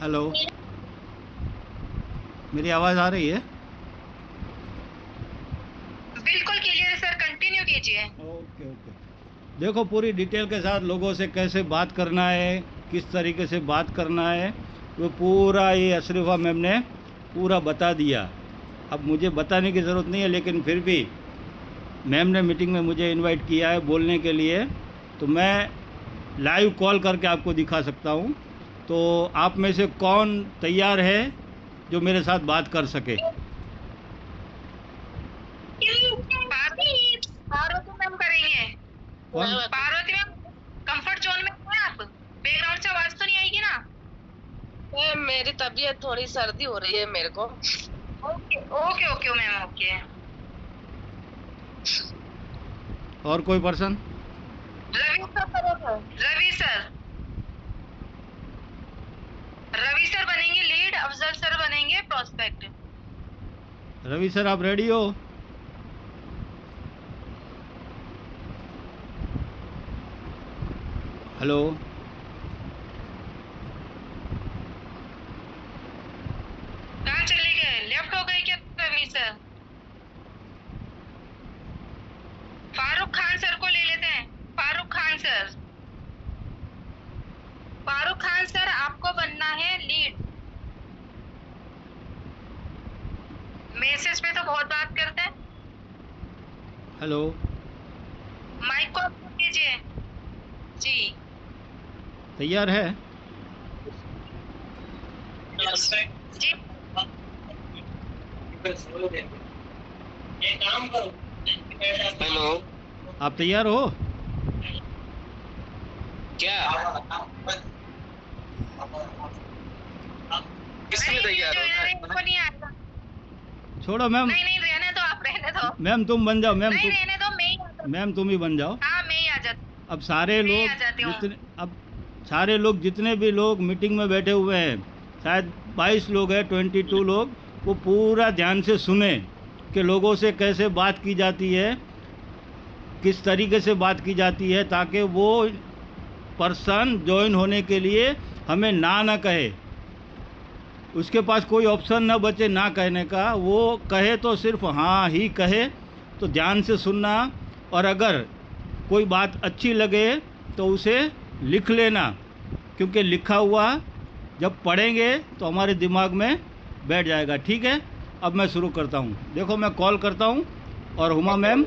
Hello, मेरी आवाज़ आ रही है? बिल्कुल क्लियर है सर, कंटिन्यू कीजिए। Okay okay. देखो, पूरी डिटेल के साथ लोगों से कैसे बात करना है, किस तरीके से बात करना है, वो पूरा ये अशरीफा मैम ने पूरा बता दिया। अब मुझे बताने की ज़रूरत नहीं है, लेकिन फिर भी मैम ने मीटिंग में मुझे इनवाइट किया है बोलने के लिए, तो मैं लाइव कॉल करके आपको दिखा सकता हूँ। तो आप में से कौन तैयार है जो मेरे साथ बात कर सके? पार्वती मैम करेंगे। कौन? पार्वती मैम, कंफर्ट जोन में है आप? बैकग्राउंड से आवाज तो नहीं आएगी ना? मेरी तबीयत थोड़ी सर्दी हो रही है मेरे को। Okay okay okay ma'am, okay. और कोई person? Ravi sir, Ravi sir, Ravi sir बनेंगे लीड, अफजल सर बनेंगे प्रोस्पेक्ट। रवि सर, आप रेडी हो? हेलो, कहाँ चले गए? लेफ्ट हो गए क्या रवि सर? फारूक खान सर को ले लेते हैं। फारूक खान सर, फारूक खान सर आपको बनना है लीड। मैसेज पे तो बहुत बात करते हैं। हेलो, माइक को ऑफ कीजिए जी। तैयार है? जी हेलो, आप तैयार हो? क्या किसमें तैयार हो? इनको नहीं आएगा। छोड़ो मैम। नहीं नहीं, रहने दो, आप रहने दो। मैम तुम बन जाओ। मैम नहीं तुम, रहने दो, मैं ही आ जाती मैम तुम ही बन जाओ। हूँ। हाँ, मैं ही आ जाती अब सारे मैं ही लोग आ जाती हूँ। अब सारे लोग, जितने भी लोग मीटिंग में बैठे हुए हैं, शायद 22 लोग हैं, 22 लोग, वो पूरा ध्यान से सुने कि लोगों से कैसे बात की जाती है, किस तरीके से बात की जाती है, ताकि वो पर्सन ज्वाइन होने के लिए हमें ना कहे, उसके पास कोई ऑप्शन ना बचे ना कहने का, वो कहे तो सिर्फ हाँ ही कहे। तो ध्यान से सुनना, और अगर कोई बात अच्छी लगे तो उसे लिख लेना, क्योंकि लिखा हुआ जब पढ़ेंगे तो हमारे दिमाग में बैठ जाएगा। ठीक है? अब मैं शुरू करता हूँ। देखो, मैं कॉल करता हूँ और हुमा मैम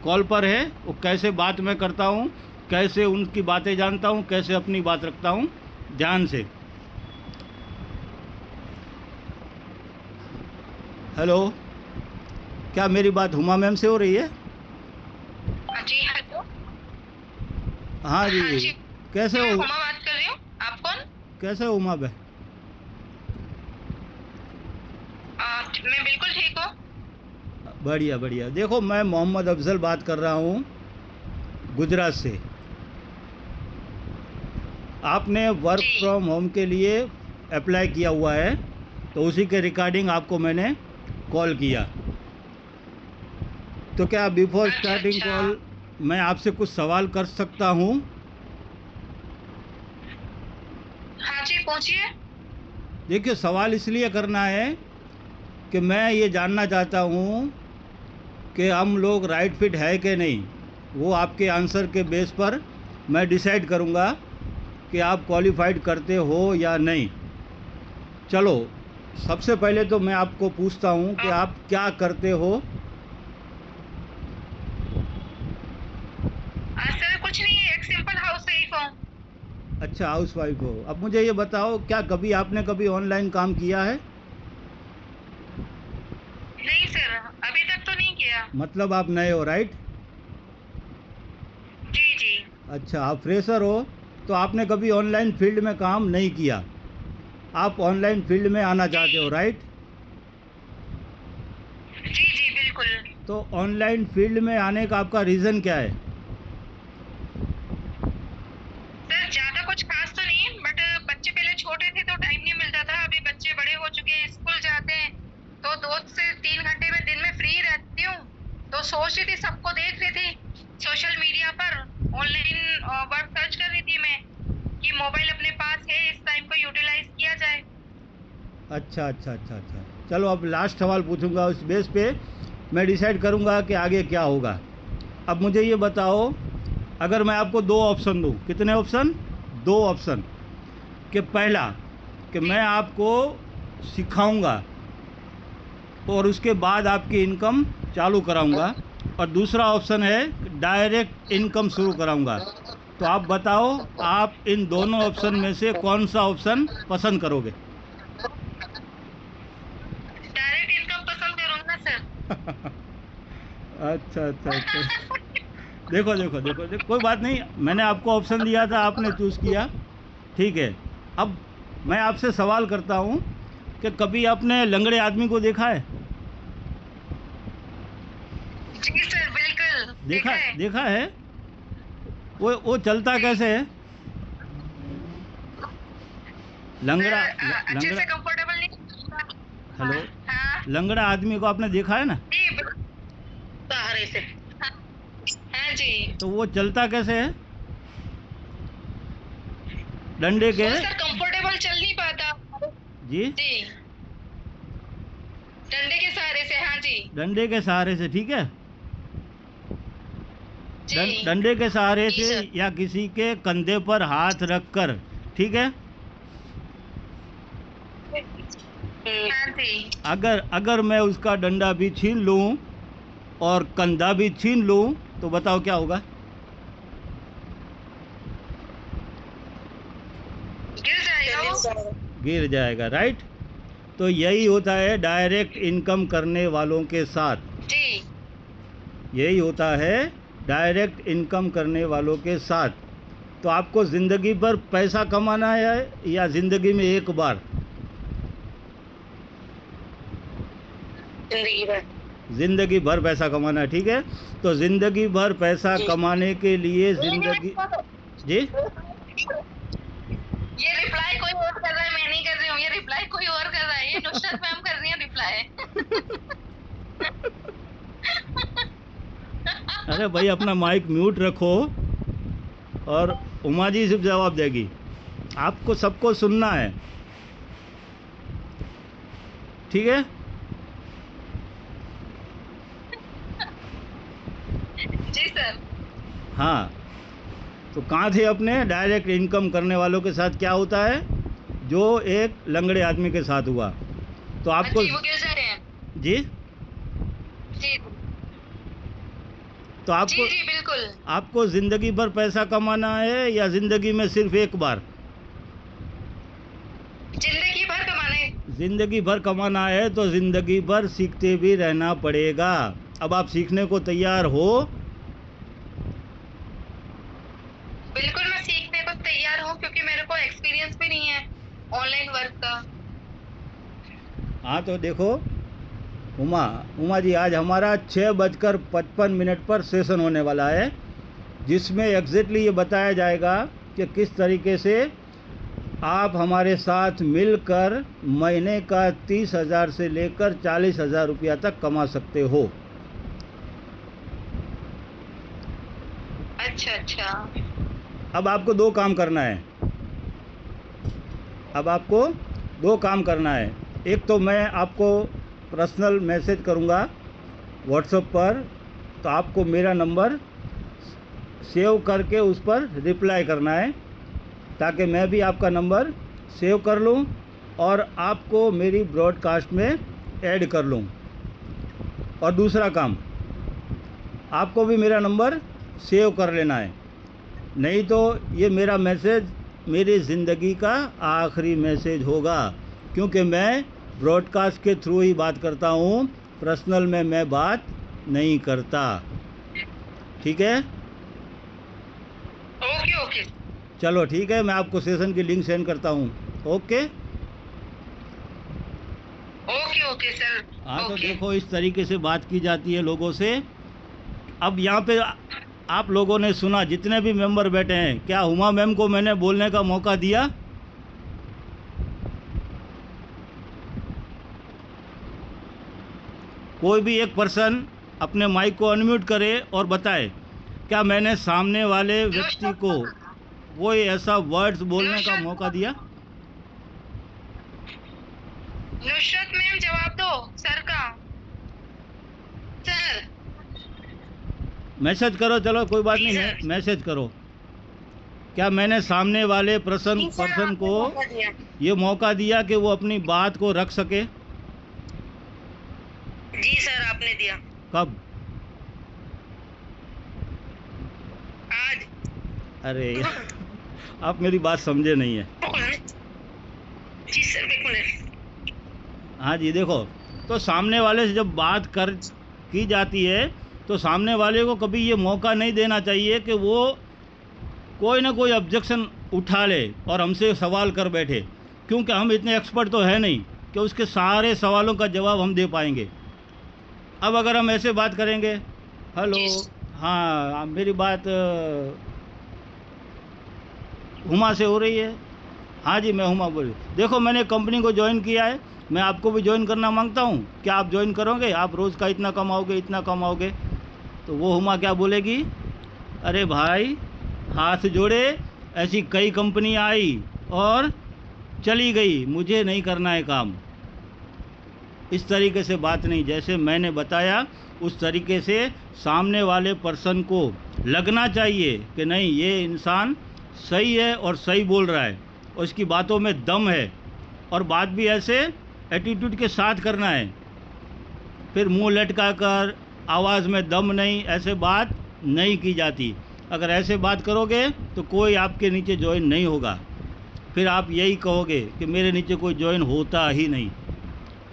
कॉल पर है। वो कैसे बात मैं करता हूँ, कैसे उनकी बातें जानता हूँ, कैसे अपनी बात रखता हूँ, ध्यान से। हेलो, क्या मेरी बात हुमा मैम से हो रही है? जी हेलो। हाँ हाँ जी। जी, कैसे मैं हो? हुमा बात कर रही हूँ। आप कौन? कैसे हो उमा बहन? मैं बिल्कुल ठीक हूँ। बढ़िया बढ़िया। देखो, मैं मोहम्मद अफजल बात कर रहा हूँ गुजरात से। आपने वर्क जी फ्रॉम होम के लिए अप्लाई किया हुआ है, तो उसी के रिगार्डिंग आपको मैंने कॉल किया। तो क्या बिफोर अच्छा स्टार्टिंग अच्छा। कॉल मैं आपसे कुछ सवाल कर सकता हूँ? हाँ जी, पूछिए। देखिए, सवाल इसलिए करना है कि मैं ये जानना चाहता हूँ कि हम लोग राइट फिट है कि नहीं। वो आपके आंसर के बेस पर मैं डिसाइड करूँगा कि आप क्वालिफाइड करते हो या नहीं। चलो, सबसे पहले तो मैं आपको पूछता हूँ कि आप क्या करते हो? सर कुछ नहीं है, एक सिंपल हाउस वाइफ हूँ। अच्छा, हाउस वाइफ हो। अब मुझे ये बताओ, क्या कभी आपने कभी ऑनलाइन काम किया है? नहीं सर, अभी तक तो नहीं किया। मतलब आप नए हो, राइट? जी जी। अच्छा, आप फ्रेशर हो, तो आपने कभी ऑनलाइन फील्ड में काम नहीं किया। आप ऑनलाइन फील्ड में आना चाहते हो, राइट? जी जी बिल्कुल। तो ऑनलाइन फील्ड में आने का आपका रीज़न क्या है? सर ज्यादा कुछ खास तो नहीं, बट बच्चे पहले छोटे थे तो टाइम नहीं मिलता था। अभी बच्चे बड़े हो चुके हैं, स्कूल जाते हैं, तो 2 से 3 घंटे में दिन में फ्री रहती हूँ। तो सोच रही थी, सबको देख रही थी सोशल मीडिया पर, ऑनलाइन वर्क सर्च कर रही थी मैं। अच्छा अच्छा अच्छा अच्छा, चलो अब लास्ट सवाल पूछूंगा, उस बेस पे मैं डिसाइड करूंगा कि आगे क्या होगा। अब मुझे ये बताओ, अगर मैं आपको दो ऑप्शन दूं, कितने ऑप्शन? दो ऑप्शन। कि पहला, कि मैं आपको सिखाऊंगा और उसके बाद आपकी इनकम चालू कराऊंगा, और दूसरा ऑप्शन है डायरेक्ट इनकम शुरू कराऊंगा। तो आप बताओ, आप इन दोनों ऑप्शन में से कौन सा ऑप्शन पसंद करोगे? डायरेक्ट इनकम पसंद करूंगा सर। अच्छा अच्छा अच्छा। देखो देखो देखो देखो, कोई बात नहीं, मैंने आपको ऑप्शन दिया था, आपने चूज़ किया, ठीक है। अब मैं आपसे सवाल करता हूँ कि कभी आपने लंगड़े आदमी को देखा है? जी सर, बिल्कुल देखा है। देखा है? वो चलता कैसे है? लंगड़ा अच्छे लंगड़ा से कंफर्टेबल नहीं। हेलो, हाँ लंगड़ा आदमी को आपने देखा है ना? जी, सहारे से। हाँ हाँ जी। तो वो चलता कैसे है? डंडे के? वो सर कंफर्टेबल चल नहीं पाता। जी, जी, डंडे के सहारे से। हाँ जी डंडे के सहारे से, ठीक है। जी डंडे के सहारे जी से सर। या किसी के कंधे पर हाथ रखकर, ठीक है। हाँ जी। अगर अगर मैं उसका डंडा भी छीन लूं और कंधा भी छीन लूं, तो बताओ क्या होगा? गिर जाएगा वो। गिर जाएगा, राइट। तो यही होता है डायरेक्ट इनकम करने वालों के साथ, जी यही होता है डायरेक्ट इनकम करने वालों के साथ। तो आपको ज़िंदगी भर पैसा कमाना है या ज़िंदगी में एक बार? जिंदगी भर। ज़िंदगी भर पैसा कमाना है, ठीक है। तो ज़िंदगी भर पैसा कमाने के लिए ज़िंदगी, जी, ये रिप्लाई कोई और कर रहा है, मैं नहीं कर रही हूँ। ये रिप्लाई कोई और कर रहा है, ये नुसरत मैम कर रही है रिप्लाई। अरे भाई, अपना माइक म्यूट रखो और उमा जी सिर्फ जवाब देगी, आपको सबको सुनना है, ठीक है। जी सर। हाँ, तो कहाँ थे अपने? डायरेक्ट इनकम करने वालों के साथ क्या होता है, जो एक लंगड़े आदमी के साथ हुआ। तो आपको, जी, वो गिर जा रहे हैं। जी, जी तो आपको जी जी बिल्कुल। आपको ज़िंदगी भर पैसा कमाना है या ज़िंदगी में सिर्फ एक बार? जिंदगी भर कमाने। ज़िंदगी भर कमाना है तो ज़िंदगी भर सीखते भी रहना पड़ेगा। अब आप सीखने को तैयार हो? बिल्कुल, मैं सीखने को तैयार हूँ, क्योंकि मेरे को एक्सपीरियंस भी नहीं है ऑनलाइन वर्क का। हाँ, तो देखो उमा जी, आज हमारा 6:55 पर सेशन होने वाला है, जिसमें एग्जैक्टली ये बताया जाएगा कि किस तरीके से आप हमारे साथ मिलकर महीने का 30,000 से लेकर 40,000 रुपया तक कमा सकते हो। अच्छा अच्छा। अब आपको दो काम करना है, अब आपको दो काम करना है। एक तो मैं आपको पर्सनल मैसेज करूंगा व्हाट्सएप पर, तो आपको मेरा नंबर सेव करके उस पर रिप्लाई करना है, ताकि मैं भी आपका नंबर सेव कर लूं और आपको मेरी ब्रॉडकास्ट में ऐड कर लूं। और दूसरा काम, आपको भी मेरा नंबर सेव कर लेना है, नहीं तो ये मेरा मैसेज मेरी ज़िंदगी का आखिरी मैसेज होगा, क्योंकि मैं ब्रॉडकास्ट के थ्रू ही बात करता हूँ, पर्सनल में मैं बात नहीं करता, ठीक है। Okay okay. चलो ठीक है, मैं आपको सेशन की लिंक सेंड करता हूँ। Okay okay okay sir. हाँ, तो ओके। देखो इस तरीके से बात की जाती है लोगों से। अब यहाँ पे आप लोगों ने सुना, जितने भी मेंबर बैठे हैं, क्या हुमा मैम को मैंने बोलने का मौका दिया? कोई भी एक पर्सन अपने माइक को अनम्यूट करे और बताए, क्या मैंने सामने वाले व्यक्ति को कोई ऐसा वर्ड्स बोलने का मौका दिया? नुसरत मैम जवाब दो सर का। सर मैसेज करो, चलो कोई बात नहीं, मैसेज करो। क्या मैंने सामने वाले पर्सन को ये मौका दिया कि वो अपनी बात को रख सके? जी सर आपने दिया। कब? आज। अरे आप मेरी बात समझे नहीं है। जी सर एक मिनट। हाँ जी, देखो, तो सामने वाले से जब बात की जाती है तो सामने वाले को कभी ये मौका नहीं देना चाहिए कि वो कोई ना कोई ऑब्जेक्शन उठा ले और हमसे सवाल कर बैठे, क्योंकि हम इतने एक्सपर्ट तो है नहीं कि उसके सारे सवालों का जवाब हम दे पाएंगे। अब अगर हम ऐसे बात करेंगे, हेलो, हाँ मेरी बात हुमा से हो रही है? हाँ जी मैं हुमा बोल रही हूँ। देखो मैंने कंपनी को ज्वाइन किया है, मैं आपको भी ज्वाइन करना मांगता हूँ, क्या आप ज्वाइन करोगे? आप रोज़ का इतना कमाओगे, इतना कमाओगे। तो वो हुमा क्या बोलेगी? अरे भाई हाथ जोड़े, ऐसी कई कंपनी आई और चली गई, मुझे नहीं करना है काम। इस तरीके से बात नहीं, जैसे मैंने बताया उस तरीके से सामने वाले पर्सन को लगना चाहिए कि नहीं ये इंसान सही है और सही बोल रहा है, और उसकी बातों में दम है, और बात भी ऐसे एटीट्यूड के साथ करना है। फिर मुंह लटका कर, आवाज़ में दम नहीं, ऐसे बात नहीं की जाती। अगर ऐसे बात करोगे तो कोई आपके नीचे ज्वाइन नहीं होगा, फिर आप यही कहोगे कि मेरे नीचे कोई ज्वाइन होता ही नहीं।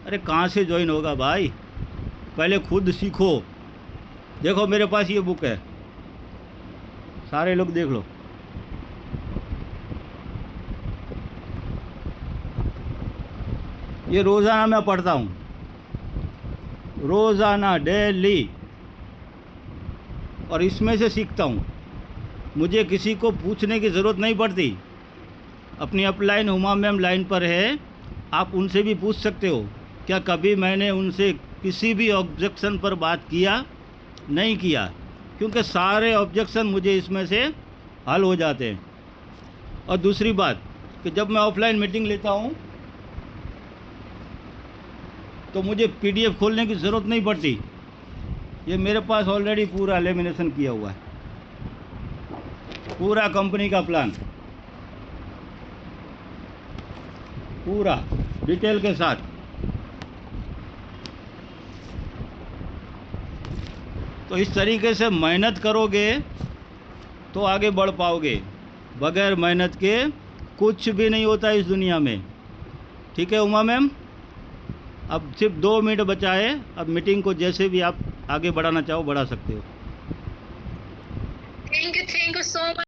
अरे कहाँ से ज्वाइन होगा भाई, पहले खुद सीखो। देखो मेरे पास ये बुक है, सारे लोग देख लो। ये रोज़ाना मैं पढ़ता हूँ, रोज़ाना डेली, और इसमें से सीखता हूँ। मुझे किसी को पूछने की ज़रूरत नहीं पड़ती। अपनी अपलाइन हुमा मैम लाइन पर है, आप उनसे भी पूछ सकते हो। क्या कभी मैंने उनसे किसी भी ऑब्जेक्शन पर बात किया? नहीं किया, क्योंकि सारे ऑब्जेक्शन मुझे इसमें से हल हो जाते हैं। और दूसरी बात कि जब मैं ऑफलाइन मीटिंग लेता हूँ तो मुझे पीडीएफ खोलने की ज़रूरत नहीं पड़ती, ये मेरे पास ऑलरेडी पूरा लेमिनेशन किया हुआ है, पूरा कंपनी का प्लान, पूरा डिटेल के साथ। तो इस तरीके से मेहनत करोगे तो आगे बढ़ पाओगे। बगैर मेहनत के कुछ भी नहीं होता इस दुनिया में। ठीक है उमा मैम, अब सिर्फ 2 मिनट बचा है, अब मीटिंग को जैसे भी आप आगे बढ़ाना चाहो बढ़ा सकते हो। Thank you so much